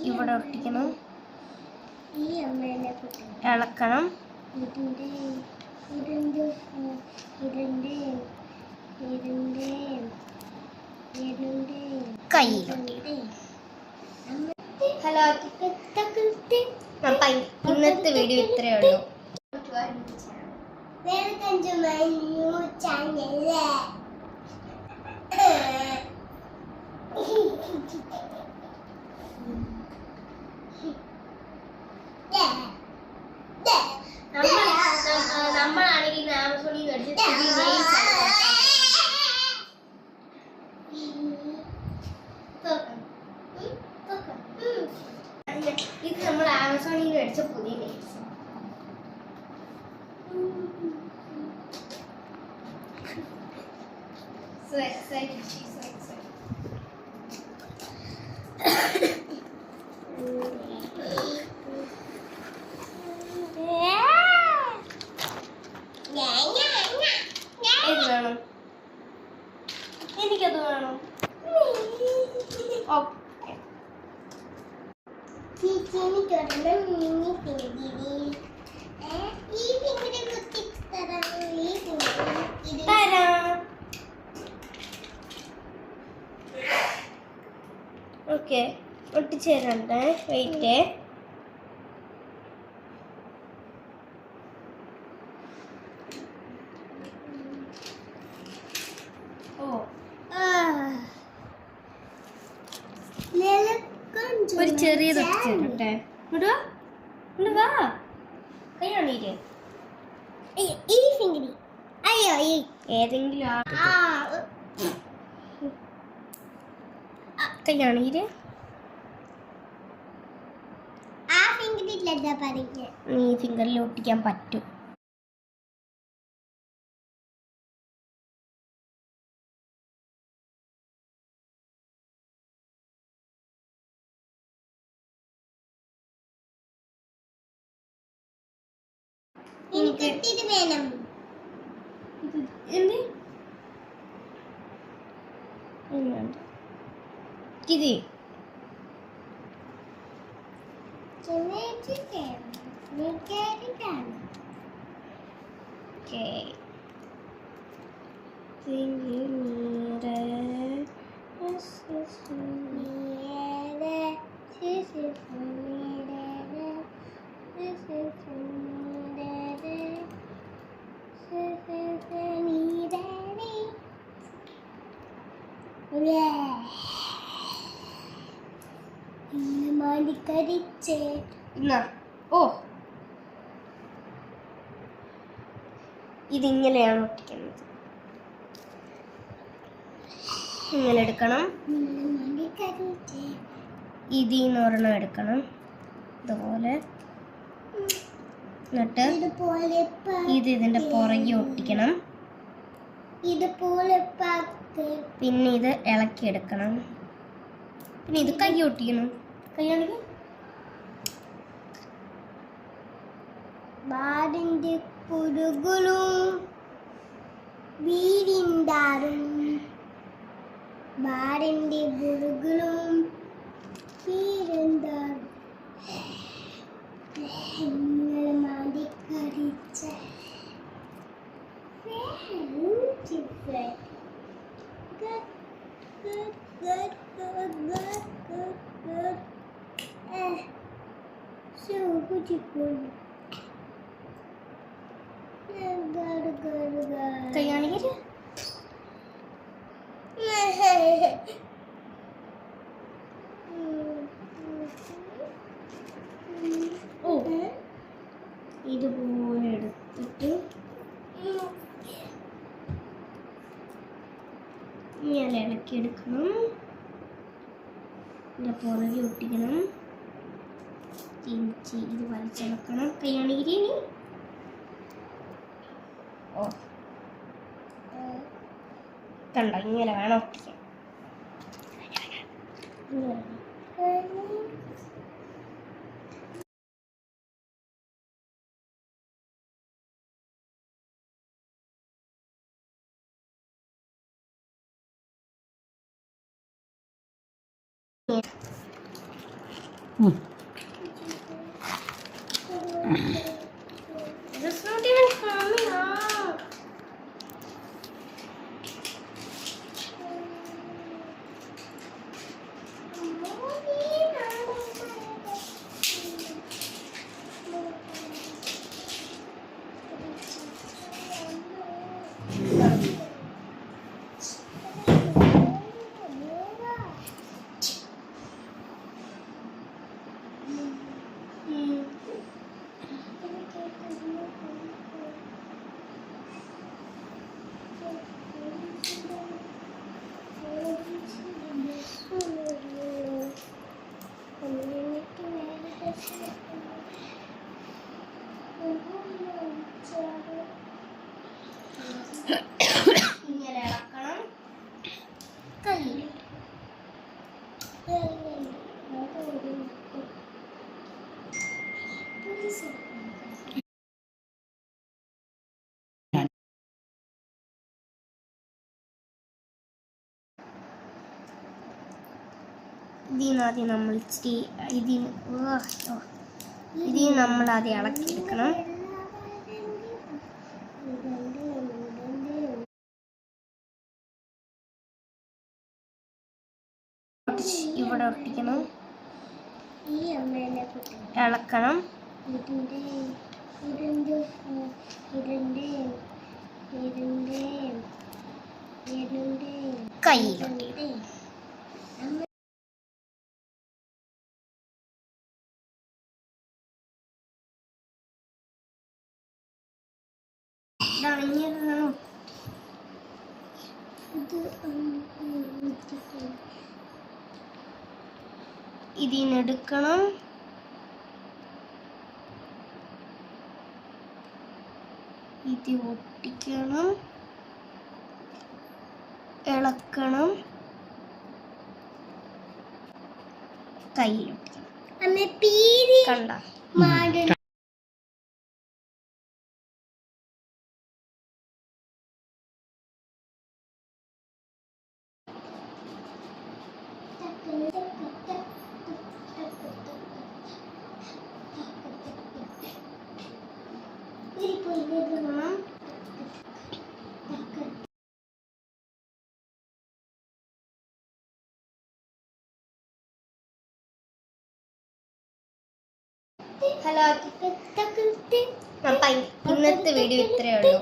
ഇവിടെ ഒട്ടിക്കണം. ഇളക്കണം. കയ്യിലൊട്ടി. ഹലോ, ഇന്നത്തെ വീഡിയോ ഇത്രയേ ഉള്ളൂ. Welcome to my new channel. നമ്മളാണെങ്കിൽ ആമസോണിൽ ഇത് നമ്മൾ ആമസോണിൽ മേടിച്ച പുതിയ nails. So excited, she's so excited. ഇത് വേണം, എനിക്കത് വേണം. ഓക്കെ, ഓക്കെ ഒട്ടിച്ചേരണ്ടേ. വെയിറ്റ്. ഒരു ചെറിയത് ഒട്ടിച്ചേരട്ടെ. വാ, കയ്യാണീര്. ഏതെങ്കിലും കയ്യാണീര്. നീ ഫിംഗറിൽ ഒട്ടിക്കാൻ പറ്റും. ഇത് വേണം. ഇത് ഓ, ഇതിങ്ങനെയാണ് ഒട്ടിക്കുന്നത്. ഇങ്ങനെ എടുക്കണം. ഇതിന്ന് ഒരെണ്ണം എടുക്കണം ഇതുപോലെ. എന്നിട്ട് ഇത് ഇതിന്റെ പുറകെ ഒട്ടിക്കണം. പിന്നെ ഇത് ഇളക്കി എടുക്കണം. പിന്നെ ഇത് കൈ ഒട്ടിക്കണം. കൈയാണെങ്കിൽ ബാടിന്റെ പുരുകളും വീടിന്താറും ബാടിന്റെ പുരുകളും വീടിന്താറും മാടിക്കരിച്ച കയ്യാണെങ്കിൽ ഇതുപോലെ എടുത്തിട്ട് ഞാൻ ഇളക്കിയെടുക്കണം. ഇതിൻ്റെ പുറകെ ഒട്ടിക്കണം. ഇത് വലിച്ചെടുക്കണം. കയ്യാണെങ്കിൽ ഓ, കണ്ടോ, ഇങ്ങനെ വേണം ഒട്ടിക്കാൻ. It's not even coming out. ഇങ്ങനെ ഇളക്കണം. കയ്യിൽ ഇതിനാദ്യം നമ്മൾ ഇച്ചിരി ഇതിൽ നമ്മൾ ആദ്യം ഇളക്കിയെടുക്കണം. ഇവിടെ ഒട്ടിക്കണം, ഇളക്കണം. കയ്യിലൊട്ടി ഇതിനെടുക്കണം. ഇത് ഒട്ടിക്കണം, ഇളക്കണം, കയ്യിലൊട്ടിക്കണം. കണ്ട ഹലോ, ഇന്നത്തെ വീഡിയോ ഇത്രയേ ഉള്ളൂ.